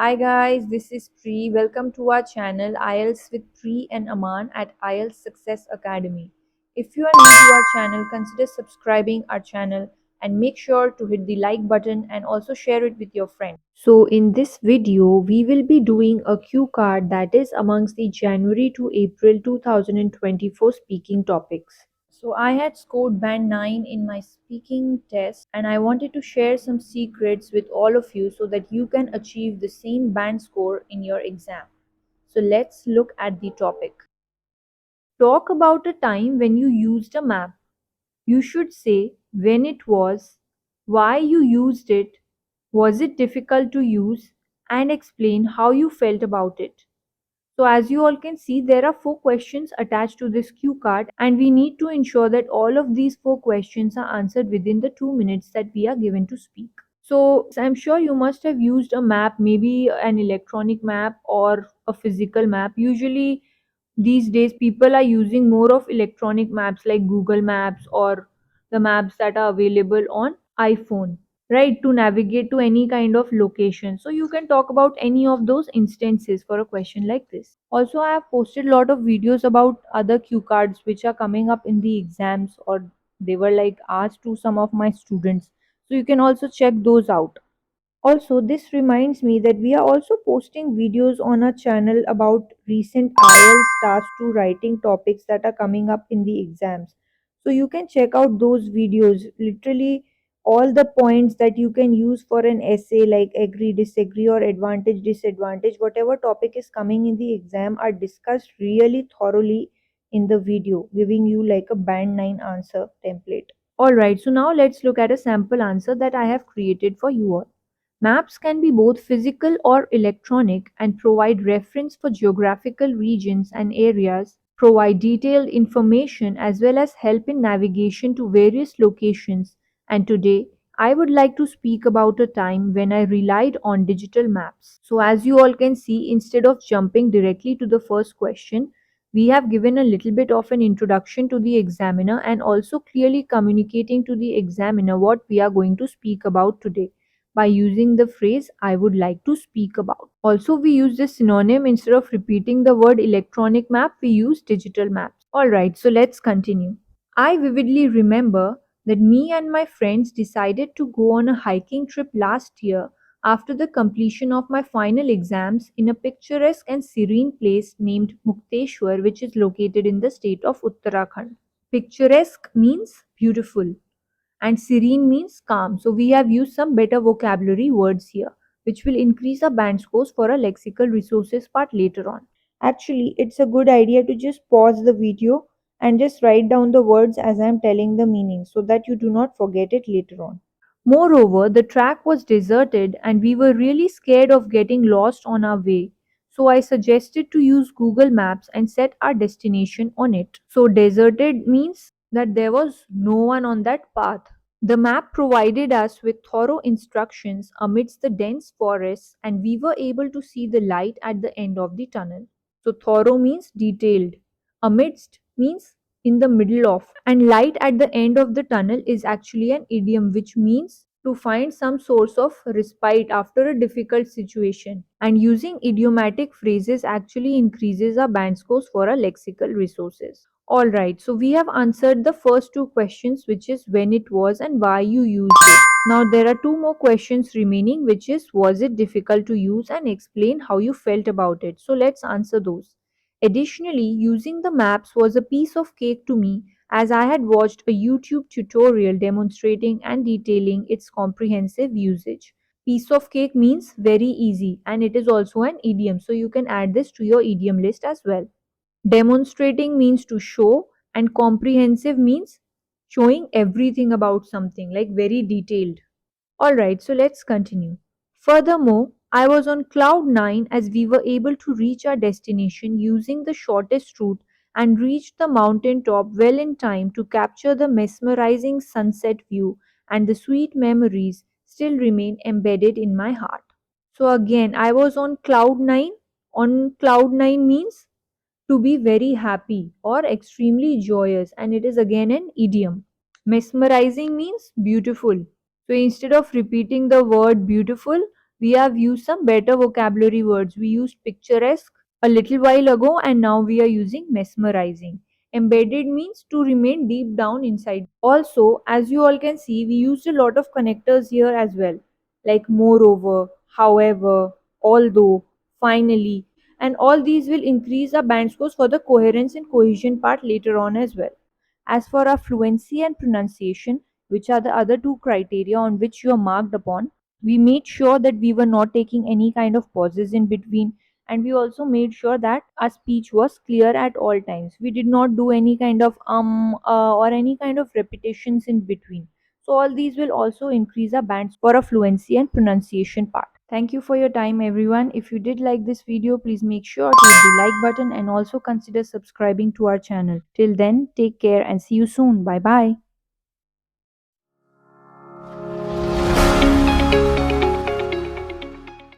Hi guys, this is Pri. Welcome to our channel IELTS with Pri and Aman at IELTS Success Academy. If you are new to our channel, consider subscribing our channel and make sure to hit the like button and also share it with your friends. So in this video, we will be doing a cue card that is amongst the January to April 2024 speaking topics. So I had scored band 9 in my speaking test and I wanted to share some secrets with all of you so that you can achieve the same band score in your exam. So let's look at the topic. Talk about a time when you used a map. You should say when it was, why you used it, was it difficult to use, and explain how you felt about it. So as you all can see, there are 4 questions attached to this cue card and we need to ensure that all of these 4 questions are answered within the 2 minutes that we are given to speak. So I'm sure you must have used a map, maybe an electronic map or a physical map. Usually these days people are using more of electronic maps like Google Maps or the maps that are available on iPhone, right, to navigate to any kind of location. So you can talk about any of those instances for a question like this. Also, I have posted a lot of videos about other cue cards which are coming up in the exams, or they were like asked to some of my students, so you can also check those out. Also, this reminds me that we are also posting videos on our channel about recent IELTS Task 2 writing topics that are coming up in the exams. So you can check out those videos. Literally, all the points that you can use for an essay like agree, disagree, or advantage, disadvantage, whatever topic is coming in the exam are discussed really thoroughly in the video, giving you like a band 9 answer template. Alright, so now let's look at a sample answer that I have created for you all. Maps can be both physical or electronic and provide reference for geographical regions and areas, provide detailed information as well as help in navigation to various locations. And today, I would like to speak about a time when I relied on digital maps. So, as you all can see, instead of jumping directly to the first question, we have given a little bit of an introduction to the examiner and also clearly communicating to the examiner what we are going to speak about today by using the phrase I would like to speak about. Also, we use this synonym instead of repeating the word electronic map, we use digital maps. Alright, so let's continue. I vividly remember that me and my friends decided to go on a hiking trip last year after the completion of my final exams in a picturesque and serene place named Mukteshwar, which is located in the state of Uttarakhand. Picturesque means beautiful and serene means calm. So we have used some better vocabulary words here, which will increase our band scores for a lexical resources part later on. Actually, it's a good idea to just pause the video and just write down the words as I'm telling the meaning so that you do not forget it later on. Moreover, the track was deserted and we were really scared of getting lost on our way. So I suggested to use Google Maps and set our destination on it. So deserted means that there was no one on that path. The map provided us with thorough instructions amidst the dense forests, and we were able to see the light at the end of the tunnel. So, thorough means detailed, amidst means in the middle of, and light at the end of the tunnel is actually an idiom which means to find some source of respite after a difficult situation. And using idiomatic phrases actually increases our band scores for our lexical resources. Alright, so we have answered the first 2 questions, which is when it was and why you used it. Now there are 2 more questions remaining, which is was it difficult to use and explain how you felt about it. So let's answer those. Additionally, using the maps was a piece of cake to me as I had watched a YouTube tutorial demonstrating and detailing its comprehensive usage. Piece of cake means very easy and it is also an idiom, so you can add this to your idiom list as well. Demonstrating means to show, and comprehensive means showing everything about something, like very detailed. Alright, so let's continue. Furthermore, I was on cloud 9 as we were able to reach our destination using the shortest route and reached the mountain top well in time to capture the mesmerizing sunset view, and the sweet memories still remain embedded in my heart. So, again, I was on cloud 9. On cloud 9 means to be very happy or extremely joyous, and it is again an idiom. Mesmerizing means beautiful. So instead of repeating the word beautiful, We have used some better vocabulary words. We used picturesque a little while ago, and now we are using mesmerizing. Embedded means to remain deep down inside. Also, as you all can see, we used a lot of connectors here as well, like moreover, however, although, finally, and all these will increase our band scores for the coherence and cohesion part later on as well. As for our fluency and pronunciation, which are the other two criteria on which you are marked upon, we made sure that we were not taking any kind of pauses in between, and we also made sure that our speech was clear at all times. We did not do any kind of or any kind of repetitions in between. So all these will also increase our bands for a fluency and pronunciation part. Thank you for your time, everyone. If you did like this video, please make sure to hit the like button and also consider subscribing to our channel. Till then, take care and see you soon. Bye bye.